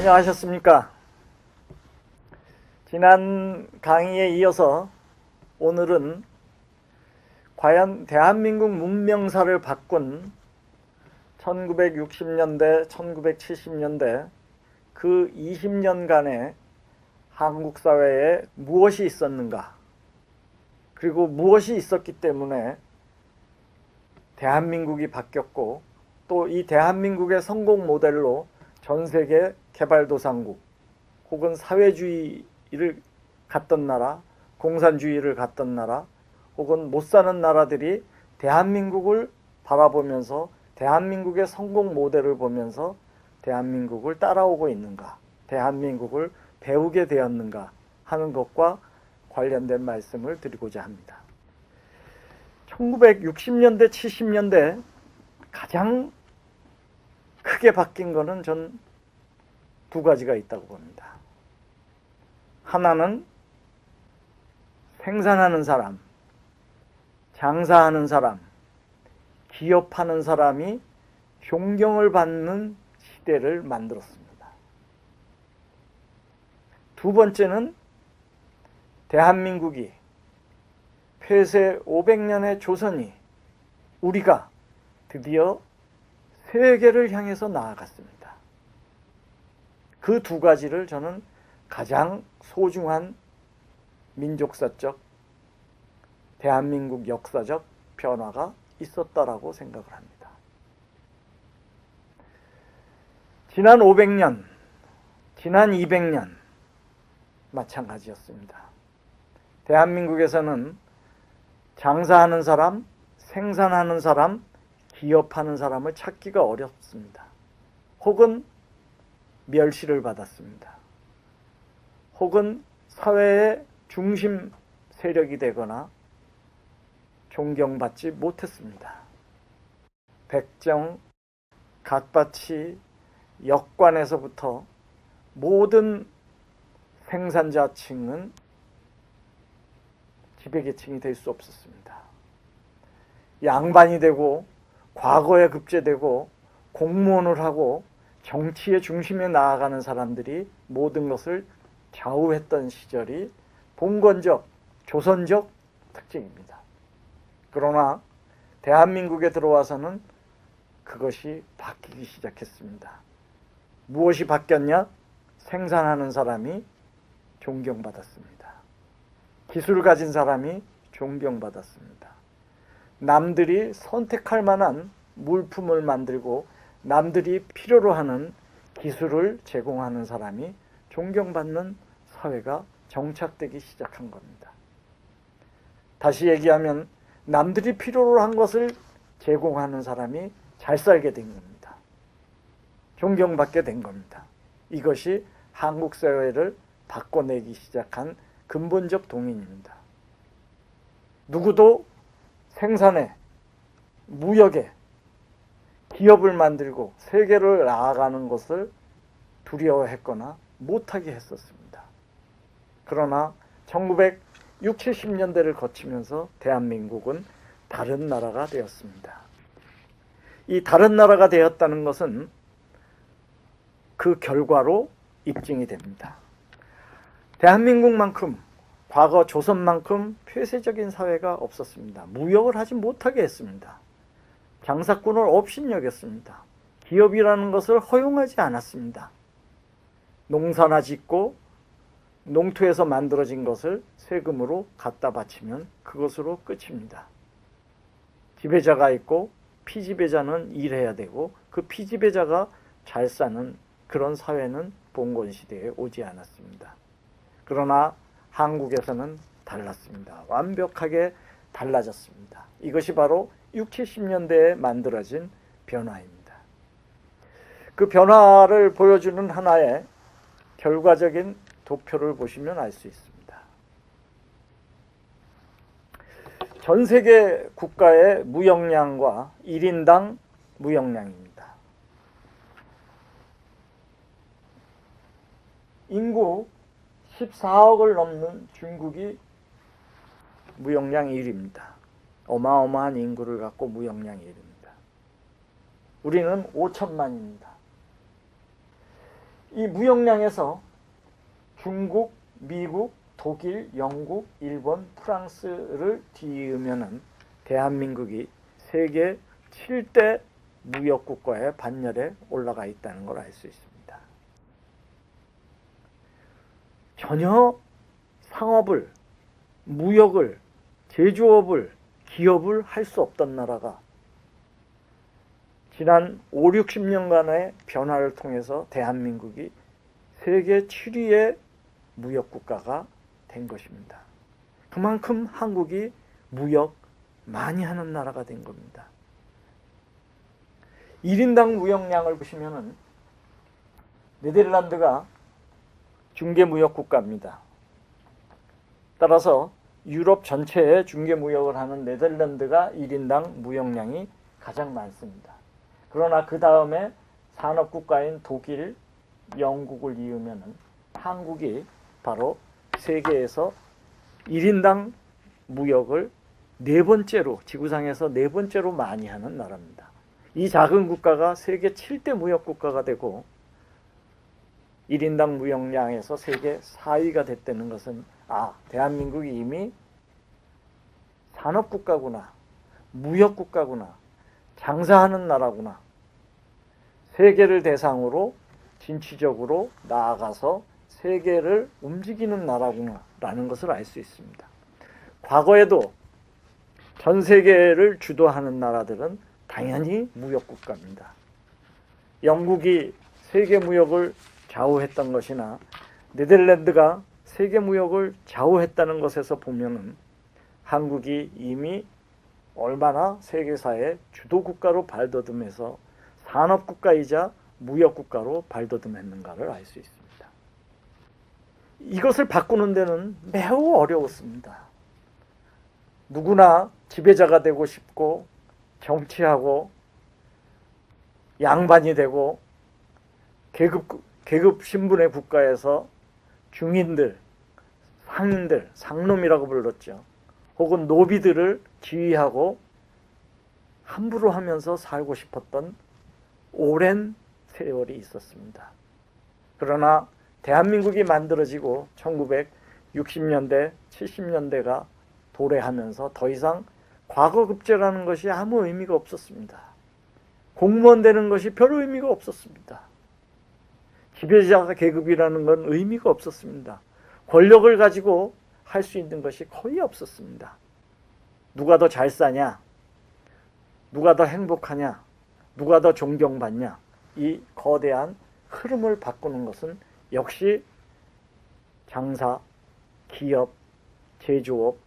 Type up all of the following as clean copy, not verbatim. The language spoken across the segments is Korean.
안녕하셨습니까? 지난 강의에 이어서 오늘은 과연 대한민국 문명사를 바꾼 1960년대, 1970년대 그 20년간의 한국 사회에 무엇이 있었는가, 그리고 무엇이 있었기 때문에 대한민국이 바뀌었고, 또 이 대한민국의 성공 모델로 전 세계 개발도상국 혹은 사회주의를 갖던 나라, 공산주의를 갖던 나라 혹은 못 사는 나라들이 대한민국을 바라보면서 대한민국의 성공 모델을 보면서 대한민국을 따라오고 있는가, 대한민국을 배우게 되었는가 하는 것과 관련된 말씀을 드리고자 합니다. 1960년대, 70년대 가장 크게 바뀐 것은 전 두 가지가 있다고 봅니다. 하나는 생산하는 사람, 장사하는 사람, 기업하는 사람이 존경을 받는 시대를 만들었습니다. 두 번째는 대한민국이 폐쇄 500년의 조선이 우리가 드디어 세계를 향해서 나아갔습니다. 그 두 가지를 저는 가장 소중한 민족사적, 대한민국 역사적 변화가 있었다라고 생각을 합니다. 지난 500년, 지난 200년 마찬가지였습니다. 대한민국에서는 장사하는 사람, 생산하는 사람, 기업하는 사람을 찾기가 어렵습니다. 혹은 멸시를 받았습니다. 혹은 사회의 중심 세력이 되거나 존경받지 못했습니다. 백정, 갓바치, 역관에서부터 모든 생산자층은 지배계층이 될 수 없었습니다. 양반이 되고 과거에 급제되고 공무원을 하고 정치의 중심에 나아가는 사람들이 모든 것을 좌우했던 시절이 봉건적, 조선적 특징입니다. 그러나 대한민국에 들어와서는 그것이 바뀌기 시작했습니다. 무엇이 바뀌었냐? 생산하는 사람이 존경받았습니다. 기술을 가진 사람이 존경받았습니다. 남들이 선택할 만한 물품을 만들고 남들이 필요로 하는 기술을 제공하는 사람이 존경받는 사회가 정착되기 시작한 겁니다. 다시 얘기하면 남들이 필요로 한 것을 제공하는 사람이 잘 살게 된 겁니다. 존경받게 된 겁니다. 이것이 한국 사회를 바꿔내기 시작한 근본적 동인입니다. 누구도 생산에, 무역에, 기업을 만들고 세계를 나아가는 것을 두려워했거나 못하게 했었습니다. 그러나 1960, 70년대를 거치면서 대한민국은 다른 나라가 되었습니다. 이 다른 나라가 되었다는 것은 그 결과로 입증이 됩니다. 대한민국만큼, 과거 조선만큼 폐쇄적인 사회가 없었습니다. 무역을 하지 못하게 했습니다. 장사꾼을 업신여겼습니다. 기업이라는 것을 허용하지 않았습니다. 농사나 짓고 농토에서 만들어진 것을 세금으로 갖다 바치면 그것으로 끝입니다. 지배자가 있고 피지배자는 일해야 되고 그 피지배자가 잘 사는 그런 사회는 봉건시대에 오지 않았습니다. 그러나 한국에서는 달랐습니다. 완벽하게 달라졌습니다. 이것이 바로 60, 70년대에 만들어진 변화입니다. 그 변화를 보여주는 하나의 결과적인 도표를 보시면 알 수 있습니다. 전 세계 국가의 무역량과 1인당 무역량입니다. 인구 14억을 넘는 중국이 무역량 1위입니다. 어마어마한 인구를 갖고 무역량 1위입니다. 우리는 5천만입니다. 이 무역량에서 중국, 미국, 독일, 영국, 일본, 프랑스를 뒤이으면은 대한민국이 세계 7대 무역국가의 반열에 올라가 있다는 걸 알 수 있습니다. 전혀 상업을, 무역을, 제조업을, 기업을 할 수 없던 나라가 지난 5, 60년간의 변화를 통해서 대한민국이 세계 7위의 무역국가가 된 것입니다. 그만큼 한국이 무역 많이 하는 나라가 된 겁니다. 1인당 무역량을 보시면은 네덜란드가 중개무역국가입니다. 따라서 유럽 전체에 중개무역을 하는 네덜란드가 1인당 무역량이 가장 많습니다. 그러나 그 다음에 산업국가인 독일, 영국을 이으면은 한국이 바로 세계에서 1인당 무역을 네 번째로, 지구상에서 네 번째로 많이 하는 나라입니다. 이 작은 국가가 세계 7대 무역국가가 되고 1인당 무역량에서 세계 4위가 됐다는 것은 대한민국이 이미 산업국가구나, 무역국가구나, 장사하는 나라구나, 세계를 대상으로 진취적으로 나아가서 세계를 움직이는 나라구나 라는 것을 알 수 있습니다. 과거에도 전 세계를 주도하는 나라들은 당연히 무역국가입니다. 영국이 세계 무역을 좌우했던 것이나 네덜란드가 세계 무역을 좌우했다는 것에서 보면은 한국이 이미 얼마나 세계사의 주도국가로 발돋움해서 산업국가이자 무역국가로 발돋움했는가를 알 수 있습니다. 이것을 바꾸는 데는 매우 어려웠습니다. 누구나 지배자가 되고 싶고 정치하고 양반이 되고 계급 신분의 국가에서 중인들, 상인들, 상놈이라고 불렀죠. 혹은 노비들을 지휘하고 함부로 하면서 살고 싶었던 오랜 세월이 있었습니다. 그러나 대한민국이 만들어지고 1960년대, 70년대가 도래하면서 더 이상 과거급제라는 것이 아무 의미가 없었습니다. 공무원 되는 것이 별 의미가 없었습니다. 지배자 계급이라는 건 의미가 없었습니다. 권력을 가지고 할 수 있는 것이 거의 없었습니다. 누가 더 잘 사냐? 누가 더 행복하냐? 누가 더 존경받냐? 이 거대한 흐름을 바꾸는 것은 역시 장사, 기업, 제조업,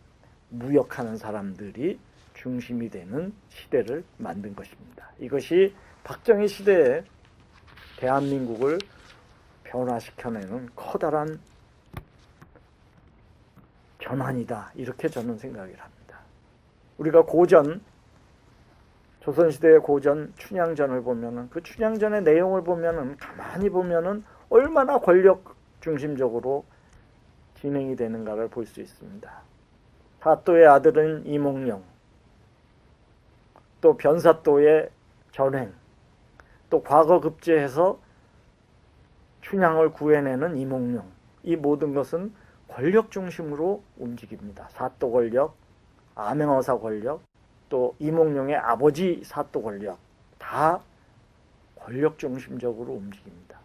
무역하는 사람들이 중심이 되는 시대를 만든 것입니다. 이것이 박정희 시대에 대한민국을 변화시켜내는 커다란 전환이다. 이렇게 저는 생각을 합니다. 우리가 고전, 조선시대의 고전 춘향전을 보면은 그 춘향전의 내용을 보면은 가만히 보면은 얼마나 권력 중심적으로 진행이 되는가를 볼 수 있습니다. 사또의 아들은 이몽룡, 또 변사또의 전횡, 또 과거 급제해서 춘향을 구해내는 이몽룡, 이 모든 것은 권력 중심으로 움직입니다. 사또 권력, 암행어사 권력, 또 이몽룡의 아버지 사또 권력, 다 권력 중심적으로 움직입니다.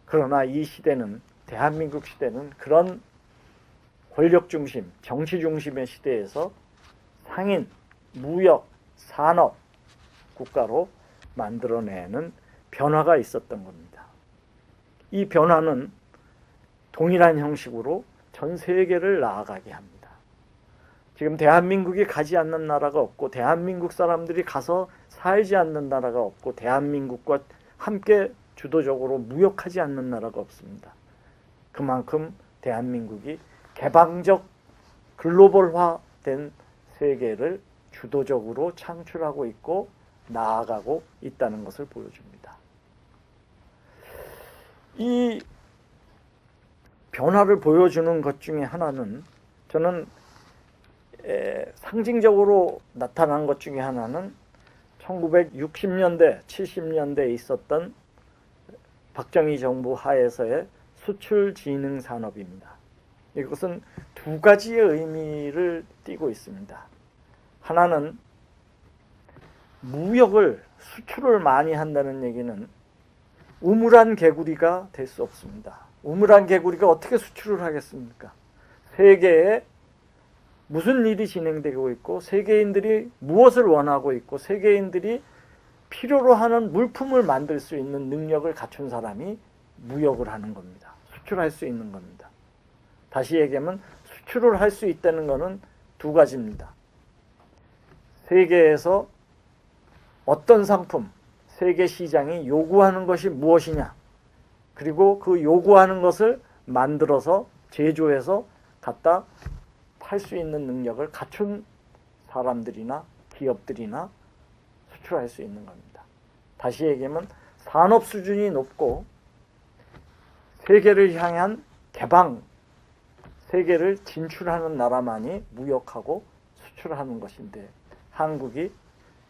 그러나 이 시대는, 대한민국 시대는 그런 권력 중심, 정치 중심의 시대에서 상인, 무역, 산업 국가로 만들어내는 변화가 있었던 겁니다. 이 변화는 동일한 형식으로 전 세계를 나아가게 합니다. 지금 대한민국이 가지 않는 나라가 없고 대한민국 사람들이 가서 살지 않는 나라가 없고 대한민국과 함께 주도적으로 무역하지 않는 나라가 없습니다. 그만큼 대한민국이 개방적 글로벌화된 세계를 주도적으로 창출하고 있고 나아가고 있다는 것을 보여줍니다. 이 변화를 보여주는 것 중에 하나는, 저는 상징적으로 나타난 것 중에 하나는 1960년대, 70년대에 있었던 박정희 정부 하에서의 수출진흥산업입니다. 이것은 두 가지의 의미를 띠고 있습니다. 하나는 무역을, 수출을 많이 한다는 얘기는 우물안 개구리가 될 수 없습니다. 우물안 개구리가 어떻게 수출을 하겠습니까? 세계에 무슨 일이 진행되고 있고, 세계인들이 무엇을 원하고 있고, 세계인들이 필요로 하는 물품을 만들 수 있는 능력을 갖춘 사람이 무역을 하는 겁니다. 수출할 수 있는 겁니다. 다시 얘기하면 수출을 할 수 있다는 것은 두 가지입니다. 세계에서 어떤 상품, 세계 시장이 요구하는 것이 무엇이냐, 그리고 그 요구하는 것을 만들어서 제조해서 갖다 팔 수 있는 능력을 갖춘 사람들이나 기업들이나 수출할 수 있는 겁니다. 다시 얘기하면 산업 수준이 높고 세계를 향한 개방, 세계를 진출하는 나라만이 무역하고 수출하는 것인데, 한국이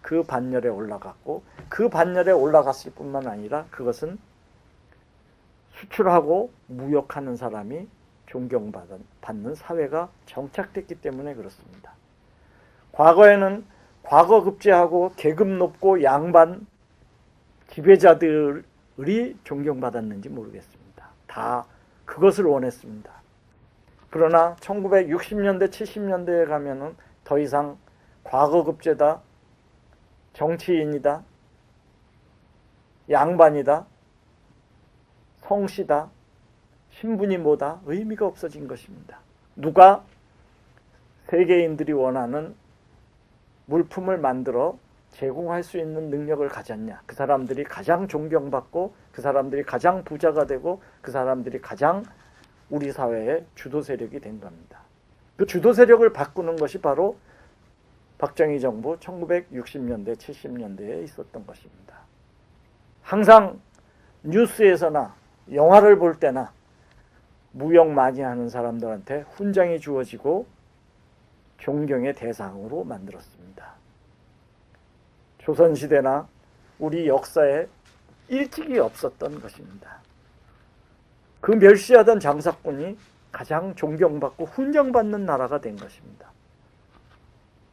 그 반열에 올라갔고, 그 반열에 올라갔을 뿐만 아니라 그것은 수출하고 무역하는 사람이 존경받는 사회가 정착됐기 때문에 그렇습니다. 과거에는 과거급제하고 계급 높고 양반 지배자들이 존경받았는지 모르겠습니다. 다 그것을 원했습니다. 그러나 1960년대, 70년대에 가면은 더 이상 과거급제다, 정치인이다, 양반이다, 성씨다, 신분이 뭐다 의미가 없어진 것입니다. 누가 세계인들이 원하는 물품을 만들어 제공할 수 있는 능력을 가졌냐, 그 사람들이 가장 존경받고, 그 사람들이 가장 부자가 되고, 그 사람들이 가장 우리 사회의 주도 세력이 된 겁니다. 그 주도 세력을 바꾸는 것이 바로 박정희 정부 1960년대, 70년대에 있었던 것입니다. 항상 뉴스에서나 영화를 볼 때나 무역 많이 하는 사람들한테 훈장이 주어지고 존경의 대상으로 만들었습니다. 조선시대나 우리 역사에 일찍이 없었던 것입니다. 그 멸시하던 장사꾼이 가장 존경받고 훈장받는 나라가 된 것입니다.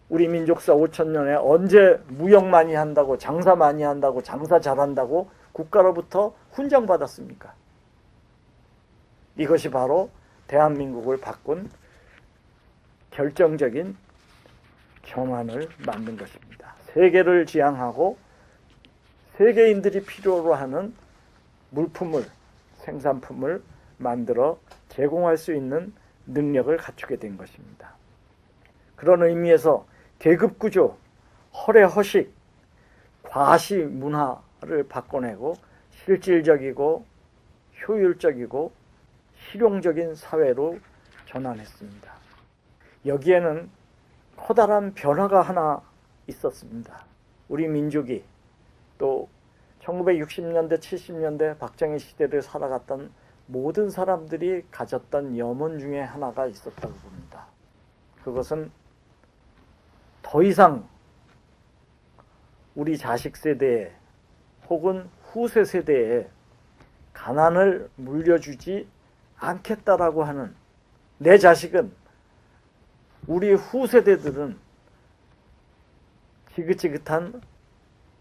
우리 민족사 5,000년에 언제 무역 많이 한다고, 장사 많이 한다고, 장사 잘한다고 국가로부터 훈장받았습니까? 이것이 바로 대한민국을 바꾼 결정적인 경환을 만든 것입니다. 세계를 지향하고 세계인들이 필요로 하는 물품을, 생산품을 만들어 제공할 수 있는 능력을 갖추게 된 것입니다. 그런 의미에서 계급구조, 허례허식, 과시 문화를 바꿔내고 실질적이고 효율적이고 실용적인 사회로 전환했습니다. 여기에는 커다란 변화가 하나 있었습니다. 우리 민족이 또 1960년대, 70년대 박정희 시대를 살아갔던 모든 사람들이 가졌던 염원 중에 하나가 있었다고 봅니다. 그것은 더 이상 우리 자식 세대에 혹은 후세 세대에 가난을 물려주지 않겠다라고 하는, 내 자식은, 우리 후세대들은 지긋지긋한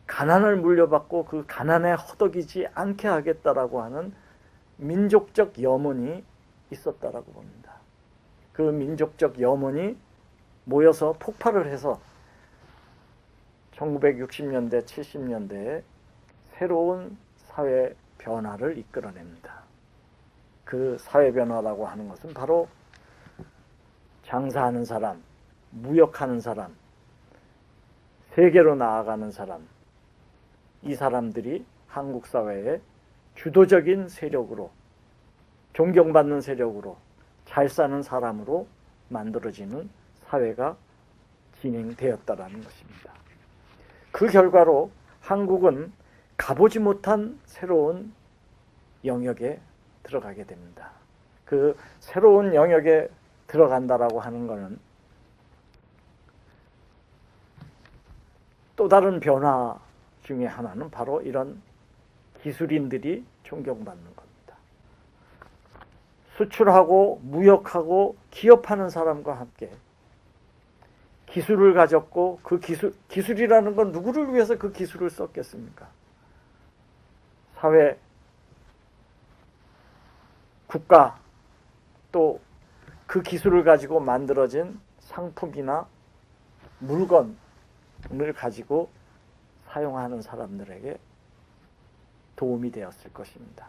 가난을 물려받고 그 가난에 허덕이지 않게 하겠다라고 하는 민족적 염원이 있었다라고 봅니다. 그 민족적 염원이 모여서 폭발을 해서 1960년대, 70년대에 새로운 사회 변화를 이끌어냅니다. 그 사회 변화라고 하는 것은 바로 장사하는 사람, 무역하는 사람, 세계로 나아가는 사람, 이 사람들이 한국 사회의 주도적인 세력으로, 존경받는 세력으로, 잘 사는 사람으로 만들어지는 사회가 진행되었다라는 것입니다. 그 결과로 한국은 가보지 못한 새로운 영역에 들어가게 됩니다. 그 새로운 영역에 들어간다라고 하는 것은 또 다른 변화 중에 하나는 바로 이런 기술인들이 존경받는 겁니다. 수출하고 무역하고 기업하는 사람과 함께 기술을 가졌고 그 기술이라는 건 누구를 위해서 그 기술을 썼겠습니까? 사회, 국가, 또 그 기술을 가지고 만들어진 상품이나 물건을 가지고 사용하는 사람들에게 도움이 되었을 것입니다.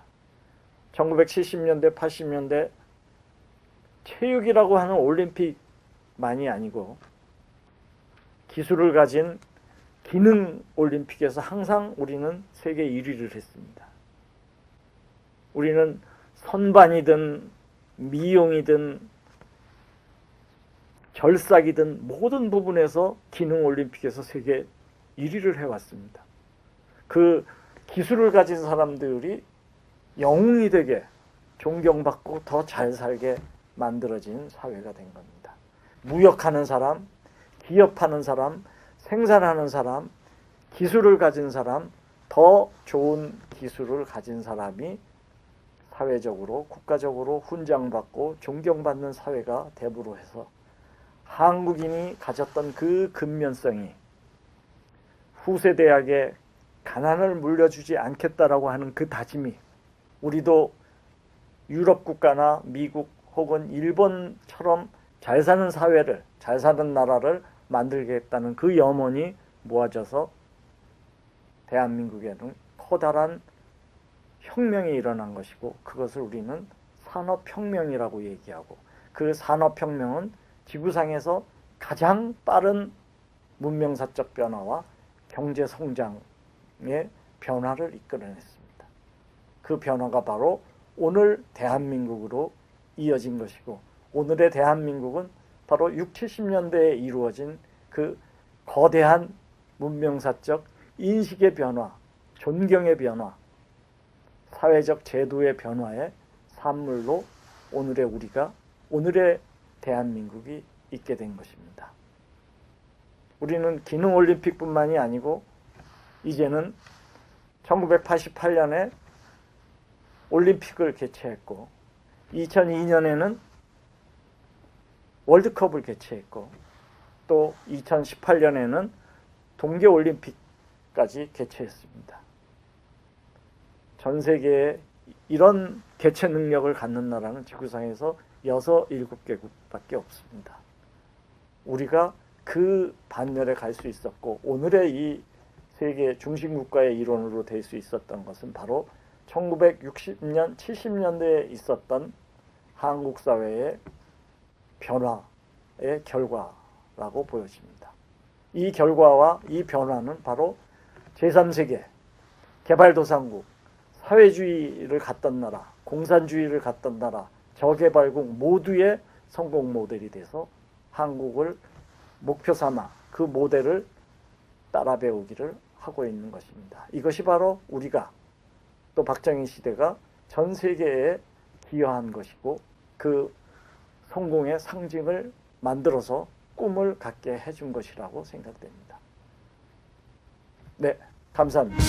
1970년대, 80년대 체육이라고 하는 올림픽만이 아니고 기술을 가진 기능 올림픽에서 항상 우리는 세계 1위를 했습니다. 우리는 선반이든 미용이든 절삭이든 모든 부분에서 기능 올림픽에서 세계 1위를 해왔습니다. 그 기술을 가진 사람들이 영웅이 되게 존경받고 더 잘 살게 만들어진 사회가 된 겁니다. 무역하는 사람, 기업하는 사람, 생산하는 사람, 기술을 가진 사람, 더 좋은 기술을 가진 사람이 사회적으로, 국가적으로 훈장받고 존경받는 사회가 되므로 해서 한국인이 가졌던 그 근면성이 후세대에게 가난을 물려주지 않겠다라고 하는 그 다짐이 우리도 유럽 국가나 미국 혹은 일본처럼 잘 사는 사회를, 잘 사는 나라를 만들겠다는 그 염원이 모아져서 대한민국에는 커다란 혁명이 일어난 것이고 그것을 우리는 산업혁명이라고 얘기하고 그 산업혁명은 지구상에서 가장 빠른 문명사적 변화와 경제성장의 변화를 이끌어냈습니다. 그 변화가 바로 오늘 대한민국으로 이어진 것이고 오늘의 대한민국은 바로 60, 70년대에 이루어진 그 거대한 문명사적 인식의 변화, 존경의 변화, 사회적 제도의 변화의 산물로 오늘의 대한민국이 있게 된 것입니다. 우리는 기능올림픽뿐만이 아니고 이제는 1988년에 올림픽을 개최했고 2002년에는 월드컵을 개최했고 또 2018년에는 동계올림픽까지 개최했습니다. 전 세계에 이런 개최 능력을 갖는 나라는 지구상에서 6, 7개국밖에 없습니다. 우리가 그 반열에 갈 수 있었고 오늘의 이 세계 중심국가의 일원으로 될 수 있었던 것은 바로 1960년, 70년대에 있었던 한국 사회의 변화의 결과라고 보여집니다. 이 결과와 이 변화는 바로 제3세계, 개발도상국, 사회주의를 갖던 나라, 공산주의를 갖던 나라, 저개발국 모두의 성공 모델이 돼서 한국을 목표 삼아 그 모델을 따라 배우기를 하고 있는 것입니다. 이것이 바로 우리가 또 박정희 시대가 전 세계에 기여한 것이고 그 성공의 상징을 만들어서 꿈을 갖게 해준 것이라고 생각됩니다. 네, 감사합니다.